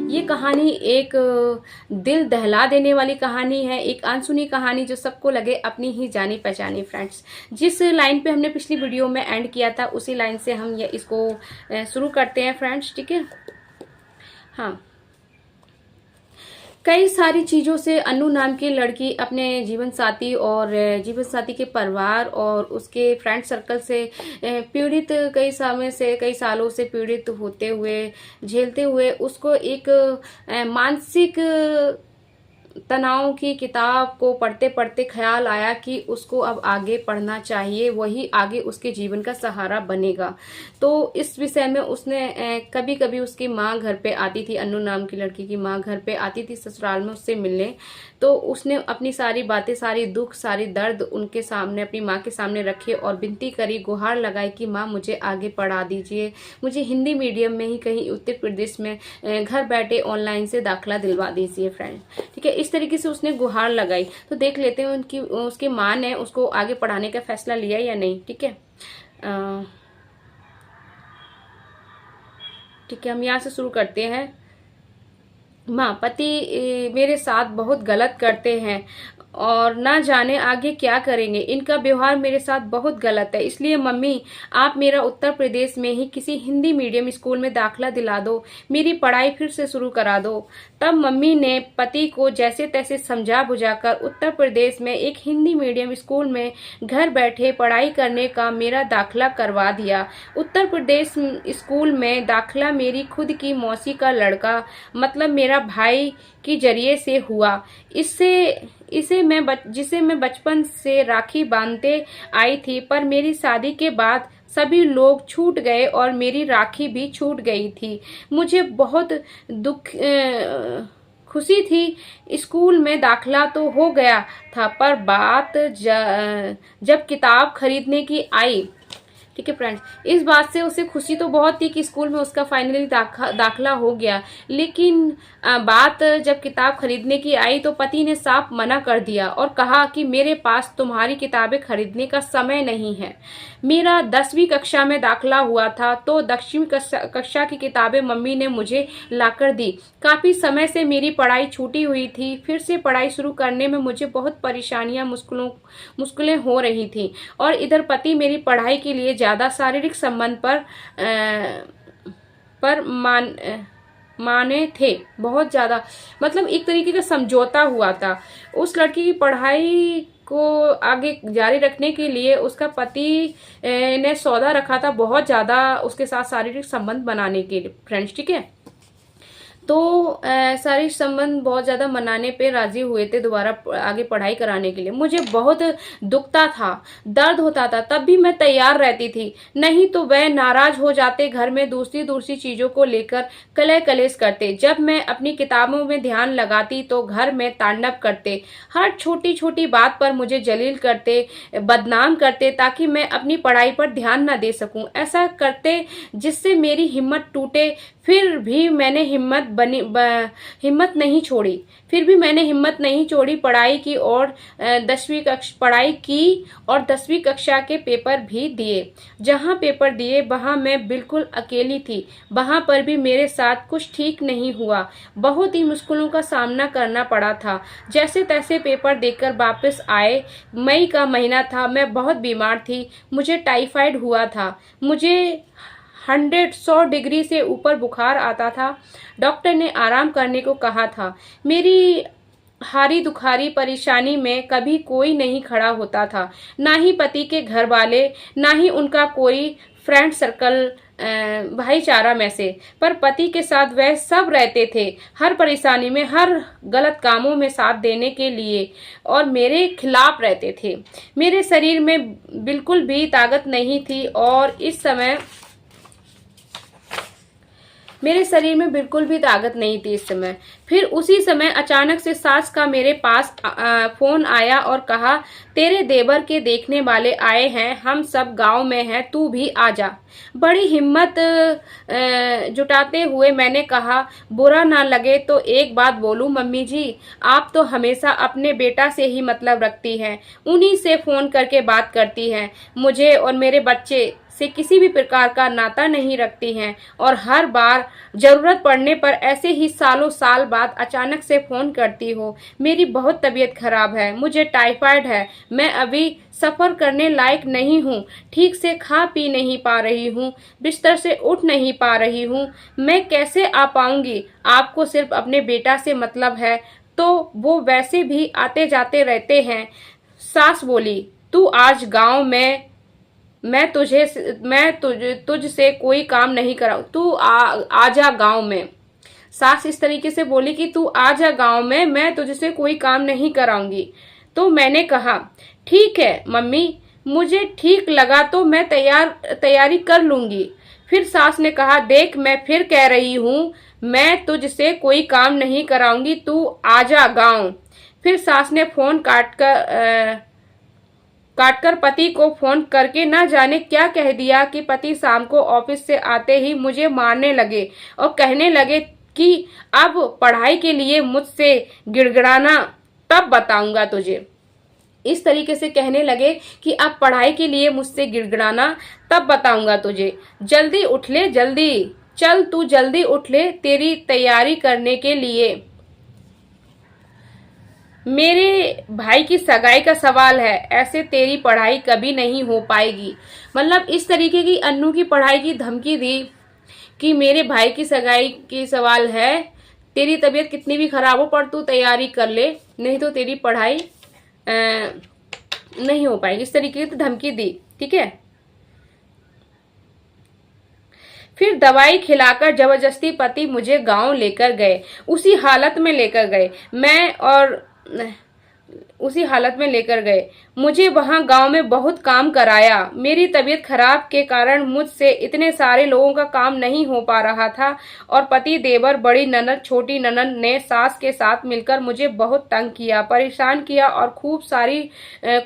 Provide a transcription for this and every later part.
ये कहानी एक दिल दहला देने वाली कहानी है, एक अनसुनी कहानी जो सबको लगे अपनी ही जानी पहचानी। फ्रेंड्स, जिस लाइन पे हमने पिछली वीडियो में एंड किया था उसी लाइन से हम ये इसको शुरू करते हैं फ्रेंड्स, ठीक है। हाँ, कई सारी चीज़ों से अन्नू नाम की लड़की अपने जीवन साथी और जीवन साथी के परिवार और उसके फ्रेंड सर्कल से पीड़ित, कई सालों से पीड़ित होते हुए, झेलते हुए उसको एक मानसिक तनाव की किताब को पढ़ते पढ़ते ख्याल आया कि उसको अब आगे पढ़ना चाहिए, वही आगे उसके जीवन का सहारा बनेगा। तो इस विषय में उसने कभी कभी उसकी माँ घर पे आती थी, अन्नू नाम की लड़की की माँ घर पे आती थी ससुराल में उससे मिलने। तो उसने अपनी सारी बातें, सारी दुख, सारी दर्द उनके सामने, अपनी माँ के सामने रखे और विनती करी, गुहार लगाई कि माँ मुझे आगे पढ़ा दीजिए, मुझे हिंदी मीडियम में ही कहीं उत्तर प्रदेश में घर बैठे ऑनलाइन से दाखिला दिलवा दीजिए फ्रेंड, ठीक है। इस तरीके से उसने गुहार लगाई। तो देख लेते हैं उसकी माँ ने उसको आगे पढ़ाने का फैसला लिया या नहीं, ठीक है। ठीक है, हम यहाँ से शुरू करते हैं। माँ, पति मेरे साथ बहुत गलत करते हैं और ना जाने आगे क्या करेंगे। इनका व्यवहार मेरे साथ बहुत गलत है, इसलिए मम्मी आप मेरा उत्तर प्रदेश में ही किसी हिंदी मीडियम स्कूल में दाखिला दिला दो, मेरी पढ़ाई फिर से शुरू करा दो। तब मम्मी ने पति को जैसे तैसे समझा बुझाकर उत्तर प्रदेश में एक हिंदी मीडियम स्कूल में घर बैठे पढ़ाई करने का मेरा दाखिला करवा दिया। उत्तर प्रदेश स्कूल में दाखिला मेरी खुद की मौसी का लड़का, मतलब मेरा भाई के जरिए से हुआ। जिसे मैं बचपन से राखी बांधते आई थी, पर मेरी शादी के बाद सभी लोग छूट गए और मेरी राखी भी छूट गई थी। मुझे बहुत खुशी थी, स्कूल में दाखिला तो हो गया था, पर बात जब किताब खरीदने की आई, ठीक है फ्रेंड्स, इस बात से उसे खुशी तो बहुत थी कि स्कूल में उसका फाइनली दाखिला हो गया, लेकिन बात जब किताब खरीदने की आई तो पति ने साफ मना कर दिया और कहा कि मेरे पास तुम्हारी किताबें खरीदने का समय नहीं है। मेरा 10वीं कक्षा में दाखिला हुआ था तो 10वीं कक्षा की किताबें मम्मी ने मुझे लाकर दी। काफी समय से मेरी पढ़ाई छूटी हुई थी, फिर से पढ़ाई शुरू करने में मुझे बहुत परेशानियां, मुश्किलें हो रही थी और इधर पति मेरी पढ़ाई के लिए ज्यादा शारीरिक संबंध पर माने थे, बहुत ज्यादा, मतलब एक तरीके का समझौता हुआ था। उस लड़की की पढ़ाई को आगे जारी रखने के लिए उसका पति ने सौदा रखा था बहुत ज्यादा उसके साथ शारीरिक संबंध बनाने के लिए फ्रेंड्स, ठीक है। तो शारीरिक संबंध बहुत ज्यादा मनाने पे राजी हुए थे दोबारा आगे पढ़ाई कराने के लिए। मुझे बहुत दुखता था, दर्द होता था, तब भी मैं तैयार रहती थी, नहीं तो वह नाराज हो जाते, घर में दूसरी चीजों को लेकर कलह कलेश करते। जब मैं अपनी किताबों में ध्यान लगाती तो घर में तांडव करते, हर छोटी छोटी बात पर मुझे जलील करते, बदनाम करते ताकि मैं अपनी पढ़ाई पर ध्यान न दे सकूं। ऐसा करते जिससे मेरी हिम्मत टूटे, फिर भी मैंने हिम्मत नहीं छोड़ी, पढ़ाई की और 10वीं कक्षा के पेपर भी दिए। जहां पेपर दिए वहां मैं बिल्कुल अकेली थी, वहां पर भी मेरे साथ कुछ ठीक नहीं हुआ, बहुत ही मुश्किलों का सामना करना पड़ा था। जैसे तैसे पेपर देकर वापस आए। मई का महीना था, मैं बहुत बीमार थी, मुझे टाइफाइड हुआ था, मुझे 100 डिग्री से ऊपर बुखार आता था। डॉक्टर ने आराम करने को कहा था। मेरी हारी दुखारी परेशानी में कभी कोई नहीं खड़ा होता था, ना ही पति के घर वाले, ना ही उनका कोई फ्रेंड सर्कल भाईचारा में से, पर पति के साथ वह सब रहते थे, हर परेशानी में, हर गलत कामों में साथ देने के लिए और मेरे खिलाफ रहते थे। मेरे शरीर में बिल्कुल भी ताकत नहीं थी और इस समय मेरे शरीर में बिल्कुल भी ताकत नहीं थी इस समय। फिर उसी समय अचानक से सास का मेरे पास फोन आया और कहा, तेरे देवर के देखने वाले आए हैं, हम सब गांव में हैं, तू भी आ जा। बड़ी हिम्मत जुटाते हुए मैंने कहा, बुरा ना लगे तो एक बात बोलूं मम्मी जी, आप तो हमेशा अपने बेटा से ही मतलब रखती हैं, उन्हीं से फोन करके बात करती हैं, मुझे और मेरे बच्चे से किसी भी प्रकार का नाता नहीं रखती हैं और हर बार जरूरत पड़ने पर ऐसे ही सालों साल बाद अचानक से फोन करती हो। मेरी बहुत तबीयत खराब है, मुझे टाइफाइड है, मैं अभी सफर करने लायक नहीं हूँ, ठीक से खा पी नहीं पा रही हूँ, बिस्तर से उठ नहीं पा रही हूँ, मैं कैसे आ पाऊंगी? आपको सिर्फ अपने बेटा से मतलब है तो वो वैसे भी आते जाते रहते हैं। सास बोली, तू आज गांव में, मैं तुझसे कोई काम नहीं कराऊं, तू आजा गांव में। सास इस तरीके से बोली कि तू आजा गांव में, मैं तुझसे कोई काम नहीं कराऊंगी। तो मैंने कहा ठीक है मम्मी, मुझे ठीक लगा तो मैं तैयारी कर लूंगी। फिर सास ने कहा देख, मैं फिर कह रही हूँ, मैं तुझसे कोई काम नहीं कराऊंगी, तू आजा गांव। फिर सास ने फोन काटकर पति को फोन करके ना जाने क्या कह दिया कि पति शाम को ऑफिस से आते ही मुझे मारने लगे और कहने लगे कि अब पढ़ाई के लिए मुझसे गिड़गिड़ाना तब बताऊंगा तुझे। इस तरीके से कहने लगे कि अब पढ़ाई के लिए मुझसे गिड़गिड़ाना तब बताऊंगा तुझे। जल्दी उठ ले, जल्दी चल, तू जल्दी उठ ले, तेरी तैयारी करने के लिए मेरे भाई की सगाई का सवाल है, ऐसे तेरी पढ़ाई कभी नहीं हो पाएगी। मतलब इस तरीके की अन्नू की पढ़ाई की धमकी दी कि मेरे भाई की सगाई की सवाल है, तेरी तबीयत कितनी भी खराब हो पर तू तैयारी कर ले, नहीं तो तेरी पढ़ाई नहीं हो पाएगी। इस तरीके की धमकी दी, ठीक है। फिर दवाई खिलाकर जबरदस्ती पति मुझे गांव लेकर गए, उसी हालत में लेकर गए, उसी हालत में लेकर गए। मुझे वहां गांव में बहुत काम कराया। मेरी तबीयत खराब के कारण मुझसे इतने सारे लोगों का काम नहीं हो पा रहा था और पति देवर, बड़ी ननद, छोटी ननद ने सास के साथ मिलकर मुझे बहुत तंग किया, परेशान किया और खूब सारी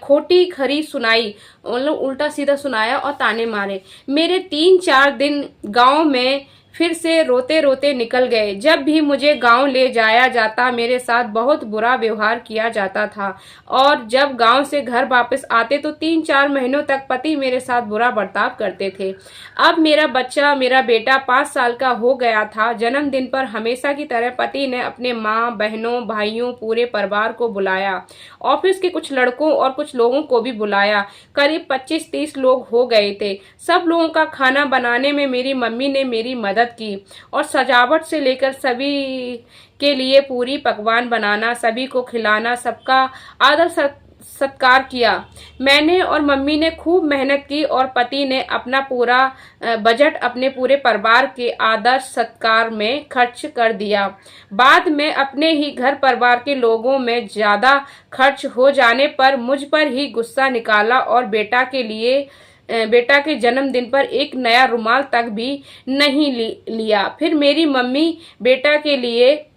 खोटी खरी सुनाई, मतलब उल्टा सीधा सुनाया और ताने मारे। मेरे 3-4 दिन गांव में फिर से रोते रोते निकल गए। जब भी मुझे गांव ले जाया जाता मेरे साथ बहुत बुरा व्यवहार किया जाता था और जब गांव से घर वापस आते तो 3-4 महीनों तक पति मेरे साथ बुरा बर्ताव करते थे। अब मेरा बच्चा, मेरा बेटा 5 साल का हो गया था। जन्मदिन पर हमेशा की तरह पति ने अपने माँ, बहनों, भाइयों, पूरे परिवार को बुलाया। ऑफिस के कुछ लड़कों और कुछ लोगों को भी बुलाया। करीब 25-30 लोग हो गए थे। सब लोगों का खाना बनाने में मेरी मम्मी ने मेरी मदद की और सजावट से लेकर सभी के लिए पूरी पकवान बनाना, सभी को खिलाना, सबका आदर सत्कार किया। मैंने और मम्मी ने खूब मेहनत की और पति ने अपना पूरा बजट अपने पूरे परिवार के आदर सत्कार में खर्च कर दिया। बाद में अपने ही घर परिवार के लोगों में ज्यादा खर्च हो जाने पर मुझ पर ही गुस्सा निकाला और बेटा के जन्मदिन पर एक नया रुमाल तक भी नहीं लिया। फिर मेरी मम्मी बेटा के लिए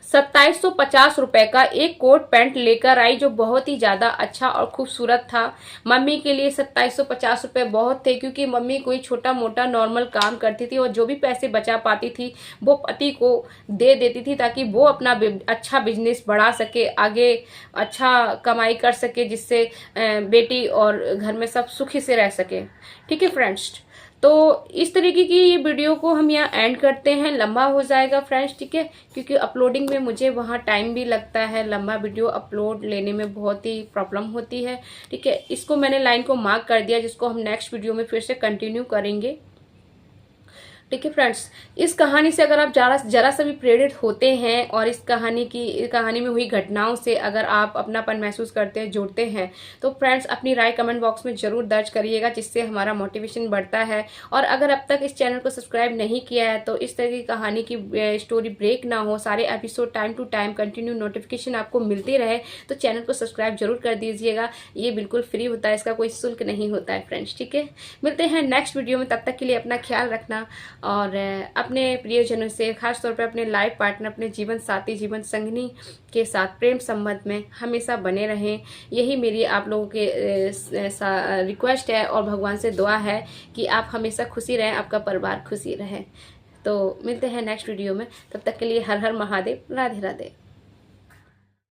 2750 रुपए का एक कोट पैंट लेकर आई जो बहुत ही ज्यादा अच्छा और खूबसूरत था। मम्मी के लिए 2750 रुपए बहुत थे क्योंकि मम्मी कोई छोटा मोटा नॉर्मल काम करती थी और जो भी पैसे बचा पाती थी वो पति को दे देती थी ताकि वो अपना अच्छा बिजनेस बढ़ा सके, आगे अच्छा कमाई कर सके, जिससे बेटी और घर में सब सुखी से रह सके। ठीक है फ्रेंड्स, तो इस तरीके की ये वीडियो को हम यहाँ एंड करते हैं। लंबा हो जाएगा फ्रेंड्स, ठीक है, क्योंकि अपलोडिंग में मुझे वहाँ टाइम भी लगता है, लंबा वीडियो अपलोड लेने में बहुत ही प्रॉब्लम होती है। ठीक है, इसको मैंने लाइन को मार्क कर दिया जिसको हम नेक्स्ट वीडियो में फिर से कंटिन्यू करेंगे। ठीक है फ्रेंड्स, इस कहानी से अगर आप जरा सा भी प्रेरित होते हैं और इस कहानी में हुई घटनाओं से अगर आप अपनापन महसूस करते हैं, जुड़ते हैं, तो फ्रेंड्स अपनी राय कमेंट बॉक्स में जरूर दर्ज करिएगा जिससे हमारा मोटिवेशन बढ़ता है। और अगर अब तक इस चैनल को सब्सक्राइब नहीं किया है तो इस तरह की कहानी की स्टोरी ब्रेक ना हो, सारे episode time to time continue notification आपको मिलती रहे, तो चैनल को सब्सक्राइब जरूर कर दीजिएगा। ये बिल्कुल फ्री होता है, इसका कोई शुल्क नहीं होता है फ्रेंड्स। ठीक है, मिलते हैं नेक्स्ट वीडियो में, तब तक के लिए अपना ख्याल रखना और अपने प्रियजनों से, खास तौर पर अपने लाइफ पार्टनर, अपने जीवन साथी, जीवन संगनी के साथ प्रेम संबंध में हमेशा बने रहें। यही मेरी आप लोगों के रिक्वेस्ट है और भगवान से दुआ है कि आप हमेशा खुशी रहें, आपका परिवार खुशी रहे। तो मिलते हैं नेक्स्ट वीडियो में, तब तक के लिए हर हर महादेव, राधे राधे।